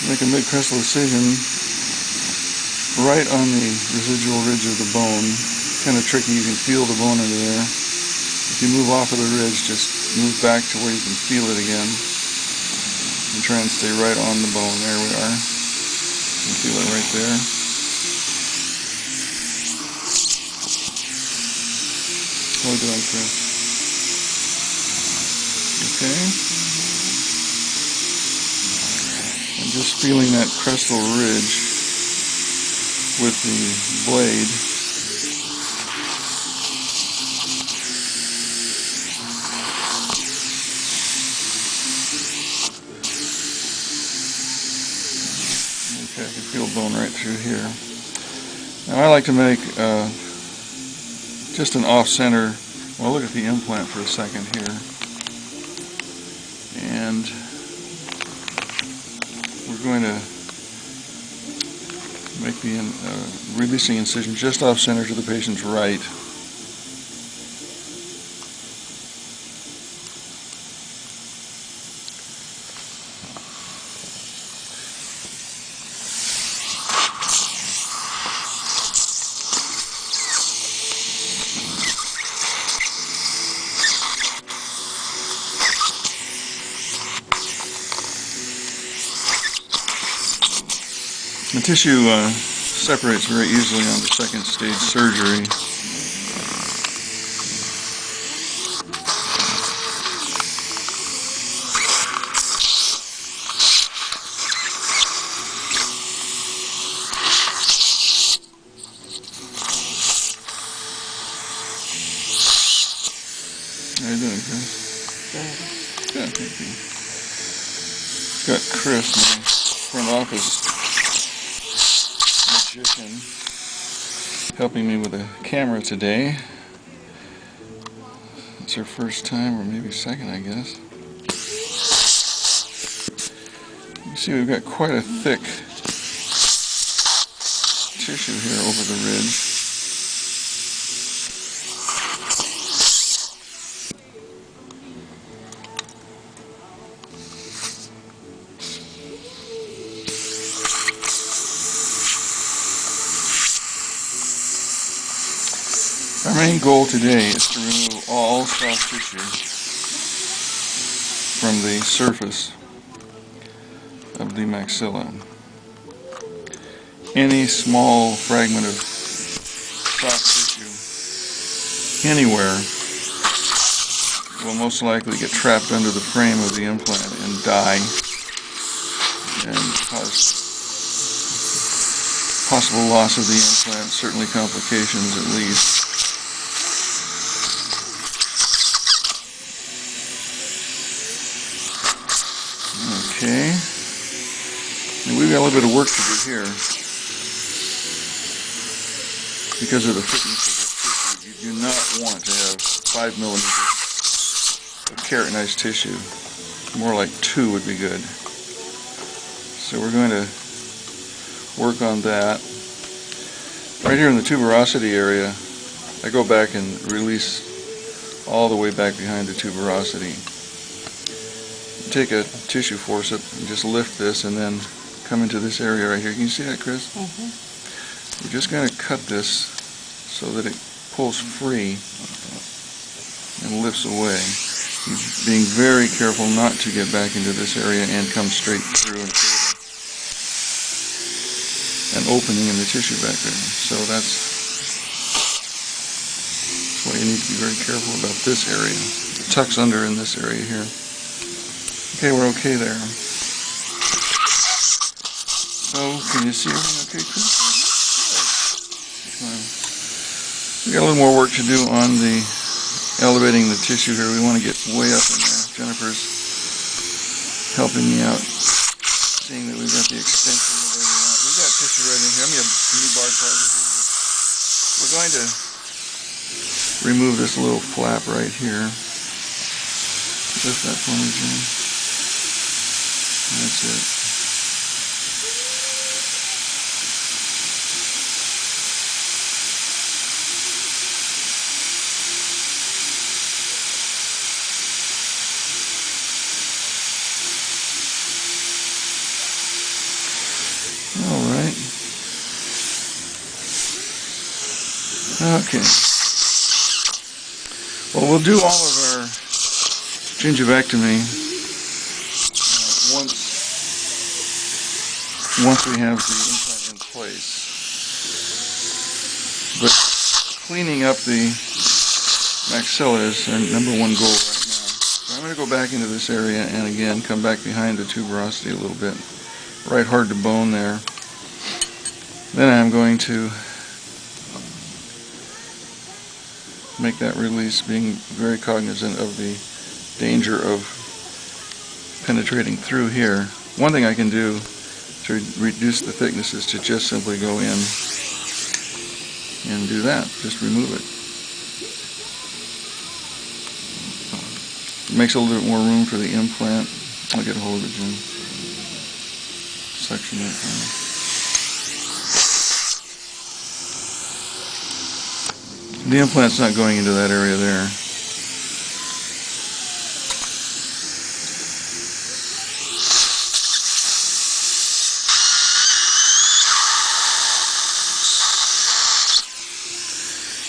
Make a mid-crestal incision right on the residual ridge of the bone. Kind of tricky, you can feel the bone under there. If you move off of the ridge, just move back to where you can feel it again. And try and stay right on the bone. There we are. You can feel it right there. How are we doing, Chris? Okay. And just feeling that crestal ridge with the blade. Okay, I can feel bone right through here. Now I like to make just an off-center. Well, look at the implant for a second here. And we're going to make the releasing incision just off-center to the patient's right. The tissue separates very easily on the second stage surgery. How are you doing, Chris? Good. Good, thank you. Got Chris, my front office magician, helping me with a camera today. It's her first time, or maybe second, I guess. You see we've got quite a thick tissue here over the ridge. Our main goal today is to remove all soft tissue from the surface of the maxilla. Any small fragment of soft tissue anywhere will most likely get trapped under the frame of the implant and die, and cause possible loss of the implant, certainly complications at least. Okay, and we've got a little bit of work to do here. Because of the thickness of this tissue, you do not want to have 5 millimeters of keratinized tissue. More like 2 would be good. So we're going to work on that. Right here in the tuberosity area, I go back and release all the way back behind the tuberosity. Take a tissue forceps and just lift this and then come into this area right here. Can you see that, Chris? Mm-hmm. We're just going to cut this so that it pulls free and lifts away. Being very careful not to get back into this area and come straight through and create an opening in the tissue back there. So that's why you need to be very careful about this area. It tucks under in this area here. Okay, we're okay there. So, can you see everything okay, Chris? We got a little more work to do on the elevating the tissue here. We want to get way up in there. Jennifer's helping me out, seeing that we've got the extension the way we want. We've got tissue right in here. Let me have a new bar chart. We're going to remove this little flap right here. Lift that for me, Jen. That's it. Okay. Well, we'll do all of our gingivectomy once we have the implant in place. But cleaning up the maxilla is our number one goal right now. So I'm going to go back into this area and again come back behind the tuberosity a little bit. Right hard to bone there. Then I'm going to make that release, being very cognizant of the danger of penetrating through here. One thing I can do to reduce the thickness is to just simply go in and do that. Just remove it. It makes a little bit more room for the implant. I'll get a hold of it, Jim. Section that kind of. The implant's not going into that area there.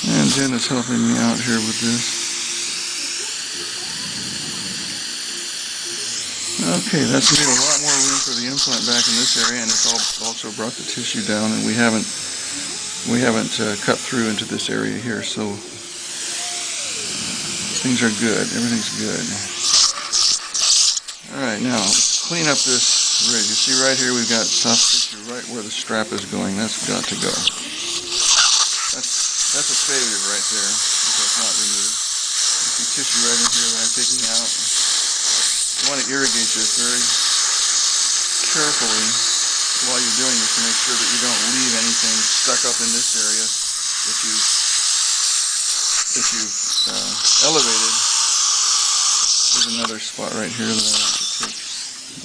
And Jen is helping me out here with this. Okay, that's made a lot more room for the implant back in this area, and it's also brought the tissue down, and we haven't cut through into this area here, so things are good. Everything's good. Alright, now let's clean up this rig. You see right here we've got soft tissue right where the strap is going. That's got to go. That's a failure right there if it's not removed. You see tissue right in here that I'm taking out. You want to irrigate this very carefully while you're doing this to make sure that you don't leave anything stuck up in this area that you've elevated. There's another spot right here that I want to take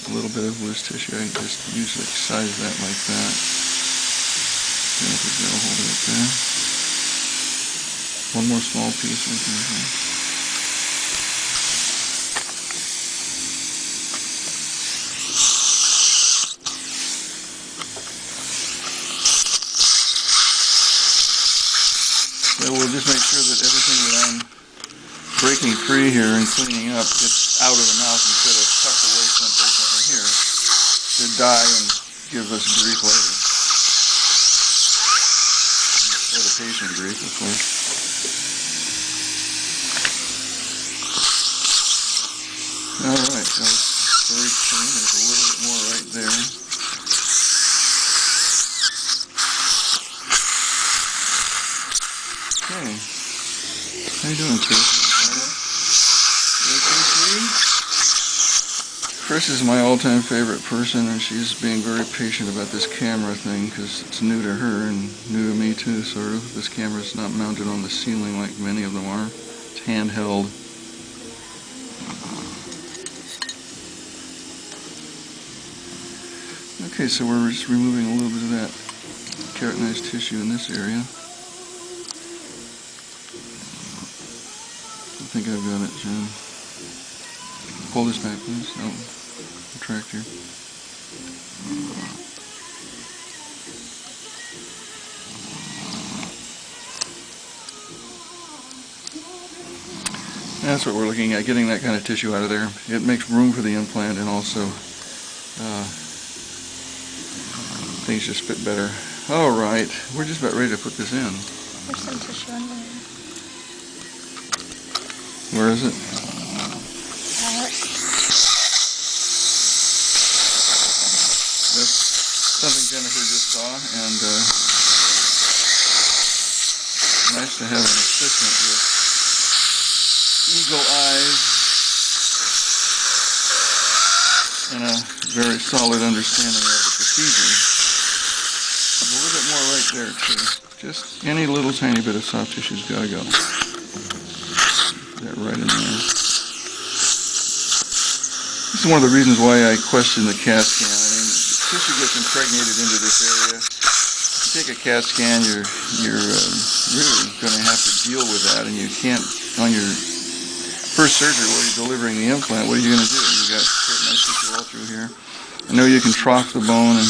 a little bit of loose tissue. I can just usually size that like that. And if we get a hold of it there. One more small piece right there. So we'll just make sure that everything that I'm breaking free here and cleaning up gets out of the mouth instead of tucked away someplace over here to die and give us grief later. Or the patient grief, of course. Alright, that was very clean. There's a little bit more right there. Okay. How you doing, Chris? You okay, sweetie? Chris is my all-time favorite person, and she's being very patient about this camera thing because it's new to her and new to me too, sort of. This camera's not mounted on the ceiling like many of them are. It's handheld. Okay, so we're just removing a little bit of that keratinized tissue in this area. I think I've got it, Jim. Pull this back, please. Oh, retract here. That's what we're looking at, getting that kind of tissue out of there. It makes room for the implant and also things just fit better. Alright, we're just about ready to put this in. There's some tissue under there. Where is it? That's something Jennifer just saw, and nice to have an assistant with eagle eyes and a very solid understanding of the procedure. A little bit more right there too. Just any little tiny bit of soft tissue's gotta go. That right in there. This is one of the reasons why I question the CAT scan. I mean, tissue gets impregnated into this area. If you take a CAT scan, you're really going to have to deal with that, and you can't, on your first surgery while you're delivering the implant, what are you going to do? You've got keratinized tissue all through here. I know you can trough the bone and